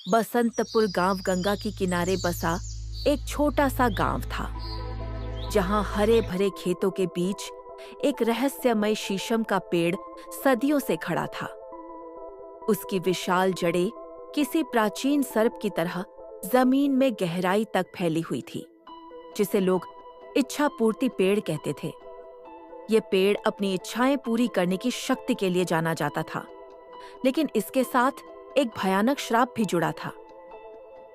बसंतपुर गांव गंगा के किनारे बसा एक छोटा सा गांव था, जहां हरे भरे खेतों के बीच एक रहस्यमय शीशम का पेड़ सदियों से खड़ा था। उसकी विशाल जड़ें किसी प्राचीन सर्प की तरह जमीन में गहराई तक फैली हुई थी, जिसे लोग इच्छा पूर्ति पेड़ कहते थे। ये पेड़ अपनी इच्छाएं पूरी करने की शक्ति के लिए जाना जाता था, लेकिन इसके साथ एक भयानक श्राप भी जुड़ा था।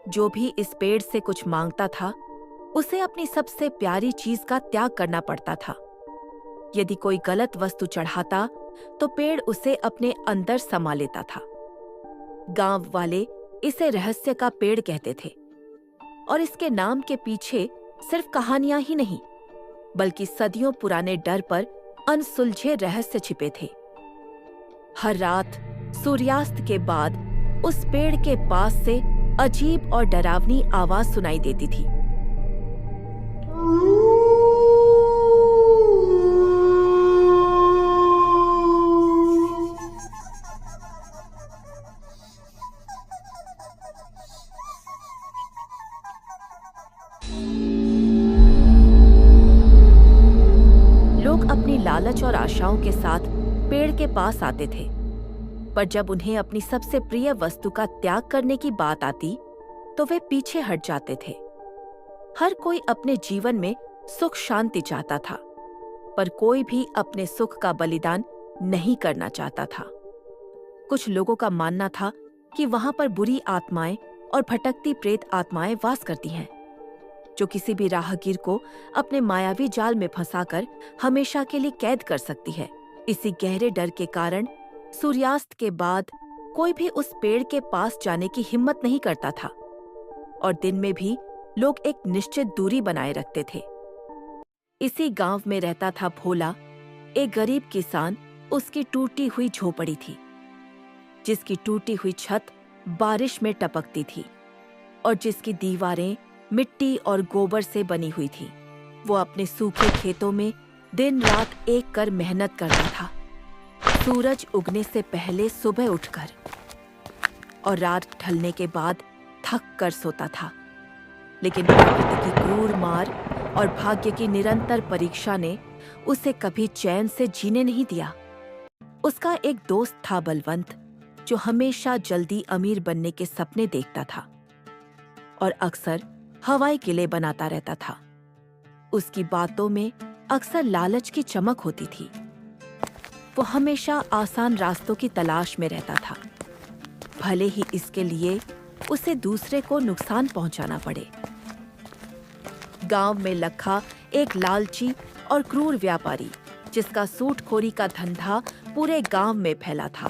जो भी इस पेड़ से कुछ मांगता था, उसे अपनी सबसे प्यारी चीज का त्याग करना पड़ता था। यदि कोई गलत वस्तु चढ़ाता, तो पेड़ उसे अपने अंदर समा लेता था। गांव वाले इसे रहस्य का पेड़ कहते थे, और इसके नाम के पीछे सिर्फ कहानियां ही नहीं, बल्कि सदियों पुराने डर पर अनसुलझे रहस्य छिपे थे। हर रात सूर्यास्त के बाद उस पेड़ के पास से अजीब और डरावनी आवाज सुनाई देती थी। लोग अपनी लालच और आशाओं के साथ पेड़ के पास आते थे, पर जब उन्हें अपनी सबसे प्रिय वस्तु का त्याग करने की बात आती, तो वे पीछे हट जाते थे। हर कोई अपने जीवन में सुख शांति चाहता था, पर कोई भी अपने सुख का बलिदान नहीं करना चाहता था। कुछ लोगों का मानना था कि वहां पर बुरी आत्माएं और भटकती प्रेत आत्माएं वास करती हैं, जो किसी भी राहगीर को अपने मायावी जाल में फंसाकर हमेशा के लिए कैद कर सकती है। इसी गहरे डर के कारण सूर्यास्त के बाद कोई भी उस पेड़ के पास जाने की हिम्मत नहीं करता था, और दिन में भी लोग एक निश्चित दूरी बनाए रखते थे। इसी गांव में रहता था भोला, एक गरीब किसान। उसकी टूटी हुई झोपड़ी थी, जिसकी टूटी हुई छत बारिश में टपकती थी और जिसकी दीवारें मिट्टी और गोबर से बनी हुई थी। वो अपने सूखे खेतों में दिन रात एक कर मेहनत करता था, सूरज उगने से पहले सुबह उठकर, और रात ढलने के बाद थक कर सोता था। लेकिन प्रकृति की क्रूर मार और भाग्य की निरंतर परीक्षा ने उसे कभी चैन से जीने नहीं दिया। उसका एक दोस्त था बलवंत, जो हमेशा जल्दी अमीर बनने के सपने देखता था और अक्सर हवाई किले बनाता रहता था। उसकी बातों में अक्सर लालच की चमक होती थी। वो हमेशा आसान रास्तों की तलाश में रहता था, भले ही इसके लिए उसे दूसरे को नुकसान पहुंचाना पड़े। गांव में लखा एक लालची और क्रूर व्यापारी, जिसका सूटखोरी का धंधा पूरे गांव में फैला था।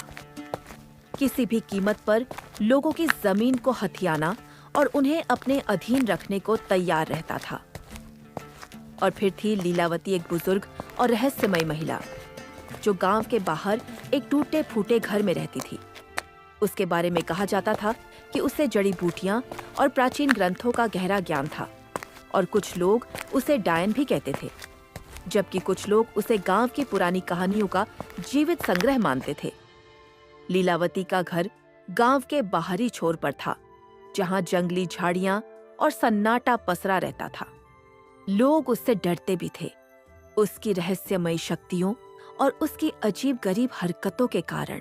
किसी भी कीमत पर लोगों की जमीन को हथियाना और उन्हें अपने अधीन रखने को तैयार रहता था। और फिर थी लीलावती, एक बुजुर्ग और रहस्यमयी महिला, जो गांव के बाहर एक टूटे फूटे घर में रहती थी। उसके बारे में कहा जाता था कि उसे जड़ी बूटियां और प्राचीन ग्रंथों का गहरा ज्ञान था, और कुछ लोग उसे डायन भी कहते थे, जबकि कुछ लोग उसे गांव की पुरानी कहानियों का जीवित संग्रह मानते थे। लीलावती का घर गांव के बाहरी छोर पर था, जहां जंगली झाड़ियां और सन्नाटा पसरा रहता था। लोग उससे डरते भी थे, उसकी रहस्यमयी शक्तियों और उसकी अजीब गरीब हरकतों के कारण,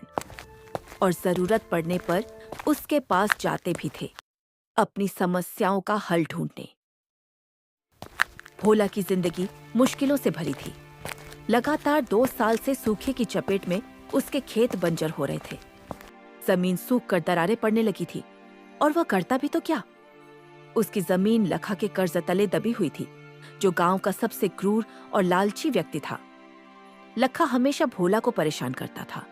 और जरूरत पड़ने पर उसके पास जाते भी थे, अपनी समस्याओं का हल ढूंढने। भोला की जिंदगी मुश्किलों से भरी थी। लगातार 2 साल से सूखे की चपेट में उसके खेत बंजर हो रहे थे। जमीन सूख कर दरारें पड़ने लगी थी, और वह करता भी तो क्या। उसकी जमीन लखा के कर्ज तले दबी हुई थी, जो गांव का सबसे क्रूर और लालची व्यक्ति था। लखा हमेशा भोला को परेशान करता था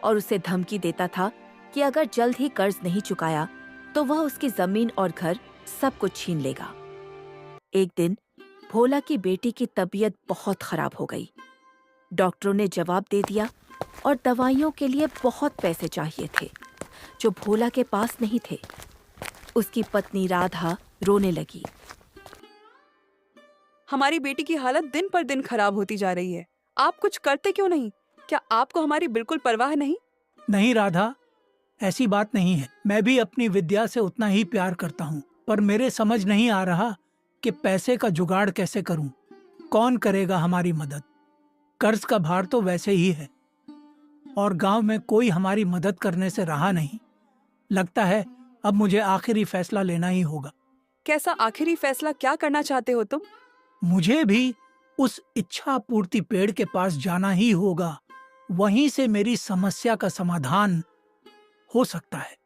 और उसे धमकी देता था कि अगर जल्द ही कर्ज नहीं चुकाया, तो वह उसकी जमीन और घर सब कुछ छीन लेगा। एक दिन भोला की बेटी की तबीयत बहुत खराब हो गई। डॉक्टरों ने जवाब दे दिया, और दवाइयों के लिए बहुत पैसे चाहिए थे, जो भोला के पास नहीं थे। उसकी पत्नी राधा रोने लगी। हमारी बेटी की हालत दिन पर दिन खराब होती जा रही है। आप कुछ करते क्यों नहीं? क्या आपको हमारी बिल्कुल परवाह नहीं? नहीं राधा, ऐसी बात नहीं है। मैं भी अपनी विद्या से उतना ही प्यार करता हूँ, पर मेरे समझ नहीं आ रहा कि पैसे का जुगाड़ कैसे करूं। कौन करेगा हमारी मदद? कर्ज का भार तो वैसे ही है और गांव में कोई हमारी मदद करने से रहा नहीं। लगता है अब मुझे आखिरी फैसला लेना ही होगा। कैसा आखिरी फैसला? क्या करना चाहते हो तुम? मुझे भी उस इच्छा पूर्ति पेड़ के पास जाना ही होगा। वहीं से मेरी समस्या का समाधान हो सकता है।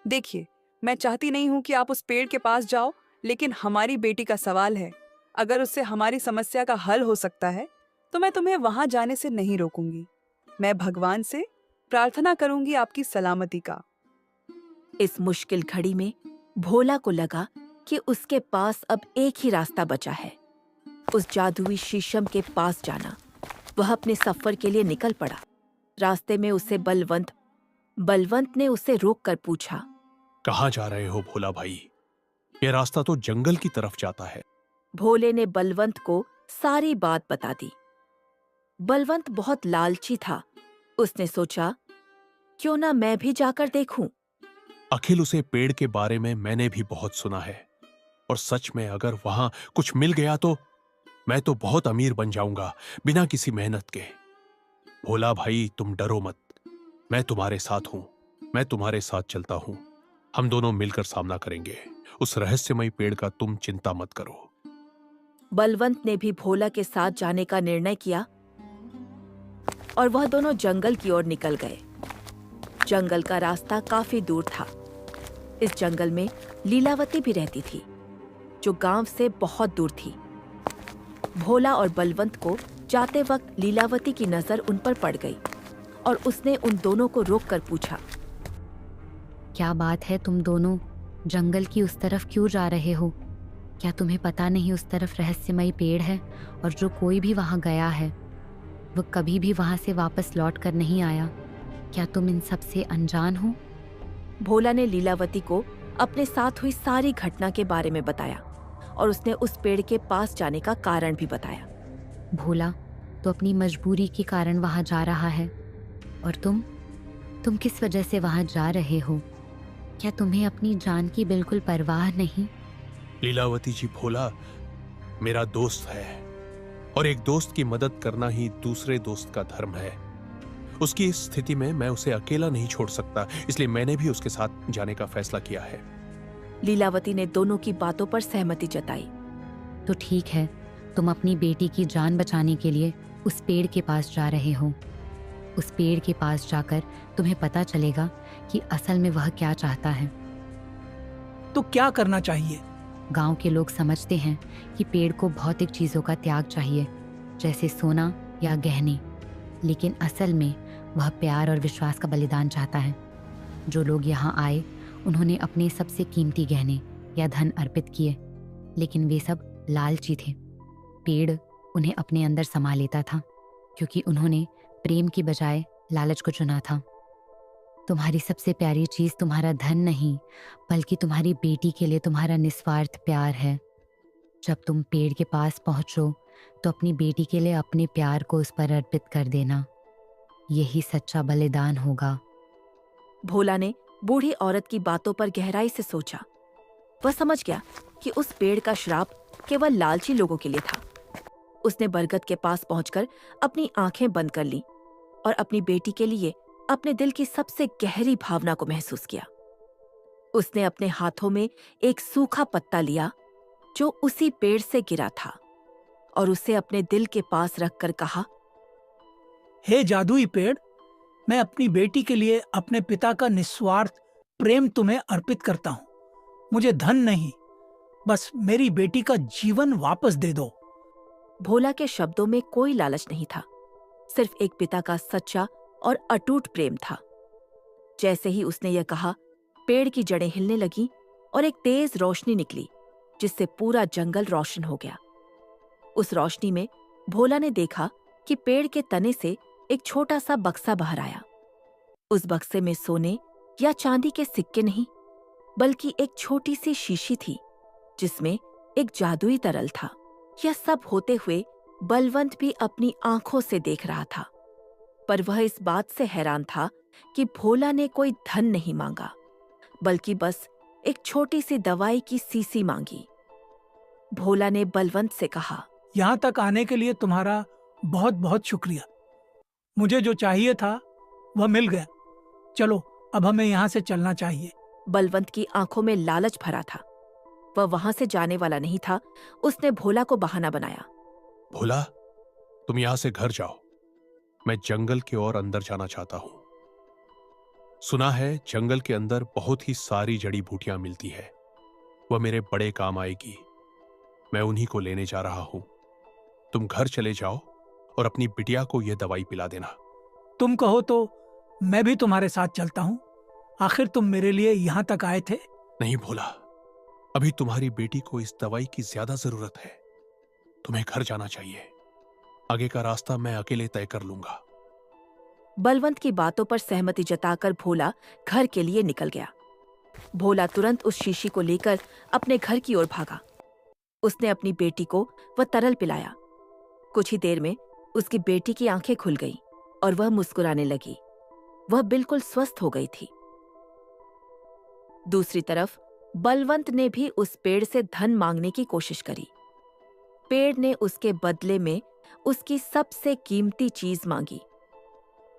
देखिए, मैं चाहती नहीं हूँ कि आप उस पेड़ के पास जाओ, लेकिन हमारी बेटी का सवाल है। अगर उससे हमारी समस्या का हल हो सकता है तो मैं तुम्हें वहां जाने से नहीं रोकूंगी। मैं भगवान से प्रार्थना करूंगी आपकी सलामती का। इस मुश्किल घड़ी में भोला को लगा कि उसके पास अब एक ही रास्ता बचा है, उस जादुई शीशम के पास जाना। वह अपने सफर के लिए निकल पड़ा। रास्ते में उसे बलवंत ने उसे रोककर पूछा, कहाँ जा रहे हो भोला भाई? ये रास्ता तो जंगल की तरफ जाता है। भोले ने बलवंत को सारी बात बता दी। बलवंत बहुत लालची था। उसने सोचा, क्यों ना मैं भी जाकर देखूं। अखिल, उसे पेड़ के बारे में मैंने भी बहुत सुना है और सच में अगर वहां कुछ मिल गया तो मैं तो बहुत अमीर बन जाऊंगा बिना किसी मेहनत के। भोला भाई, तुम डरो मत, मैं तुम्हारे साथ हूं। मैं तुम्हारे साथ चलता हूं। हम दोनों मिलकर सामना करेंगे उस रहस्यमयी पेड़ का। तुम चिंता मत करो। बलवंत ने भी भोला के साथ जाने का निर्णय किया और वह दोनों जंगल की ओर निकल गए। जंगल का रास्ता काफी दूर था। इस जंगल में लीलावती भी रहती थी, जो गांव से बहुत दूर थी। भोला और बलवंत को जाते वक्त लीलावती की नजर उन पर पड़ गई और उसने उन दोनों को रोककर पूछा, क्या बात है, तुम दोनों जंगल की उस तरफ क्यों जा रहे हो? क्या तुम्हें पता नहीं उस तरफ रहस्यमयी पेड़ है और जो कोई भी वहां गया है वो कभी भी वहां से वापस लौट कर नहीं आया? क्या तुम इन सब से अनजान हो? भोला ने लीलावती को अपने साथ हुई सारी घटना के बारे में बताया और उसने उस पेड़ के पास जाने का कारण भी बताया। भोला तो अपनी मजबूरी के कारण वहां जा रहा है, और तुम किस वजह से वहां जा रहे हो? क्या तुम्हें अपनी जान की बिल्कुल परवाह नहीं? लीलावती जी, भोला मेरा दोस्त है और एक दोस्त की मदद करना ही दूसरे दोस्त का धर्म है। उसकी इस स्थिति में मैं उसे अकेला नहीं छोड़ सकता, इसलिए मैंने भी उसके साथ जाने का फैसला किया है। लीलावती ने दोनों की बातों पर सहमति जताई। तो ठीक है, तुम अपनी बेटी की जान बचाने के लिए उस पेड़ के पास जा रहे हो। उस पेड़ के पास जाकर तुम्हें पता चलेगा कि असल में वह क्या चाहता है। तो क्या करना चाहिए? गांव के लोग समझते हैं कि पेड़ को भौतिक चीजों का त्याग चाहिए, जैसे सोना या गहने, लेकिन असल में वह प्यार और विश्वास का बलिदान चाहता है। जो लोग यहाँ आए उन्होंने अपने सबसे कीमती गहने या धन अर्पित किए, लेकिन वे सब लालची थे। पेड़ उन्हें अपने अंदर समा लेता था क्योंकि उन्होंने प्रेम की बजाय लालच को चुना था। तुम्हारी सबसे प्यारी चीज तुम्हारा धन नहीं, बल्कि तुम्हारी बेटी के लिए तुम्हारा निस्वार्थ प्यार है। जब तुम पेड़ के पास पहुंचो तो अपनी बेटी के लिए अपने प्यार को उस पर अर्पित कर देना। यही सच्चा बलिदान होगा। भोला ने बूढ़ी औरत की बातों पर गहराई से सोचा। वह समझ गया कि उस पेड़ का श्राप केवल लालची लोगों के लिए था। उसने बरगद के पास पहुंचकर अपनी आंखें बंद कर लीं और अपनी बेटी के लिए अपने दिल की सबसे गहरी भावना को महसूस किया। उसने अपने हाथों में एक सूखा पत्ता लिया जो उसी पेड़ से गिरा था और उसे अपने दिल के पास रखकर कहा, हे जादुई पेड़, मैं अपनी बेटी के लिए अपने पिता का निस्वार्थ प्रेम तुम्हें अर्पित करता हूँ। मुझे धन नहीं, बस मेरी बेटी का जीवन वापस दे दो। भोला के शब्दों में कोई लालच नहीं था, सिर्फ एक पिता का सच्चा और अटूट प्रेम था। जैसे ही उसने यह कहा, पेड़ की जड़ें हिलने लगीं और एक तेज रोशनी निकली जिससे पूरा जंगल रोशन हो गया। उस रोशनी में भोला ने देखा कि पेड़ के तने से एक छोटा सा बक्सा बाहर आया। उस बक्से में सोने या चांदी के सिक्के नहीं, बल्कि एक छोटी सी शीशी थी जिसमें एक जादुई तरल था। यह सब होते हुए बलवंत भी अपनी आंखों से देख रहा था। पर वह इस बात से हैरान था कि भोला ने कोई धन नहीं मांगा, बल्कि बस एक छोटी सी दवाई की शीशी मांगी। भोला ने बलवंत से कहा, यहाँ तक आने के लिए तुम्हारा बहुत बहुत शुक्रिया। मुझे जो चाहिए था वह मिल गया। चलो अब हमें यहाँ से चलना चाहिए। बलवंत की आंखों में लालच भरा था। वह वहां से जाने वाला नहीं था। उसने भोला को बहाना बनाया। भोला, तुम यहां से घर जाओ। मैं जंगल की ओर अंदर जाना चाहता हूं। सुना है जंगल के अंदर बहुत ही सारी जड़ी बूटियां मिलती है। वह मेरे बड़े काम आएगी। मैं उन्हीं को लेने जा रहा हूं। तुम घर चले जाओ और अपनी बिटिया को यह दवाई पिला देना। तुम कहो तो मैं भी तुम्हारे साथ चलता हूँ। आखिर तुम मेरे लिए यहाँ तक आए थे। नहीं भोला, अभी तुम्हारी बेटी को इस दवाई की ज्यादा जरूरत है। तुम्हें घर जाना चाहिए। आगे का रास्ता मैं अकेले तय कर लूंगा। बलवंत की बातों पर सहमति जताकर भोला घर के लिए निकल गया। भोला तुरंत उस शीशी को लेकर अपने घर की ओर भागा। उसने अपनी बेटी को वह तरल पिलाया। कुछ ही देर में उसकी बेटी की आंखें खुल गईं और वह मुस्कुराने लगी। वह बिल्कुल स्वस्थ हो गई थी। दूसरी तरफ बलवंत ने भी उस पेड़ से धन मांगने की कोशिश करी। पेड़ ने उसके बदले में उसकी सबसे कीमती चीज मांगी।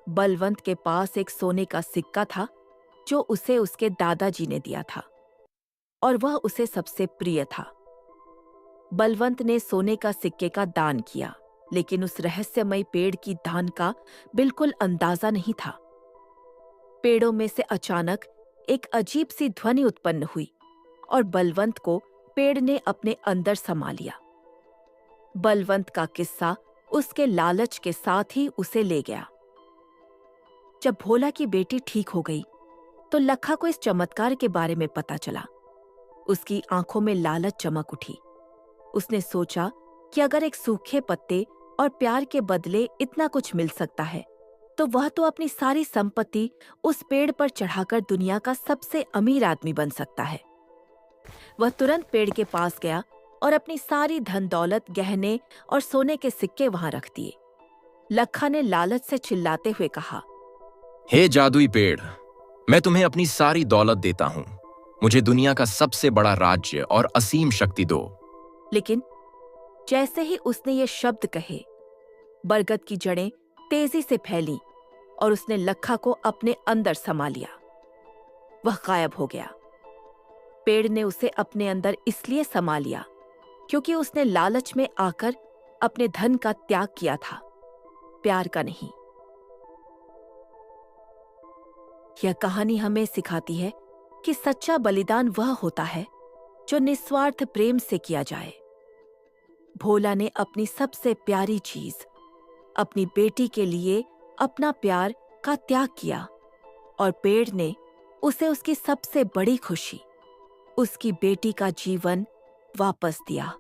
बलवंत के पास एक सोने का सिक्का था जो उसे उसके दादाजी ने दिया था और वह उसे सबसे प्रिय था। बलवंत ने सोने का सिक्के का दान किया, लेकिन उस रहस्यमयी पेड़ की दान का बिल्कुल अंदाजा नहीं था। पेड़ों में से अचानक एक अजीब सी ध्वनि उत्पन्न हुई और बलवंत को पेड़ ने अपने अंदर समा लिया। बलवंत का किस्सा उसके लालच के साथ ही उसे ले गया। जब भोला की बेटी ठीक हो गई तो लखा को इस चमत्कार के बारे में पता चला। उसकी आंखों में लालच चमक उठी। उसने सोचा कि अगर एक सूखे पत्ते और प्यार के बदले इतना कुछ मिल सकता है तो वह तो अपनी सारी संपत्ति उस पेड़ पर चढ़ाकर दुनिया का सबसे अमीर आदमी बन सकता है। वह तुरंत पेड़ के पास गया और अपनी सारी धन दौलत, गहने और सोने के सिक्के वहां रख दिए। लखा ने लालच से चिल्लाते हुए कहा, हे जादुई पेड़, मैं तुम्हें अपनी सारी दौलत देता हूं। मुझे दुनिया का सबसे बड़ा राज्य और असीम शक्ति दो। लेकिन जैसे ही उसने ये शब्द कहे, बरगद की जड़ें तेजी से फैलीं और उसने लखा को अपने अंदर समा लिया। वह गायब हो गया। पेड़ ने उसे अपने अंदर इसलिए समा लिया क्योंकि उसने लालच में आकर अपने धन का त्याग किया था, प्यार का नहीं। यह कहानी हमें सिखाती है कि सच्चा बलिदान वह होता है जो निस्वार्थ प्रेम से किया जाए। भोला ने अपनी सबसे प्यारी चीज, अपनी बेटी के लिए अपना प्यार का त्याग किया और पेड़ ने उसे उसकी सबसे बड़ी खुशी, उसकी बेटी का जीवन वापस दिया।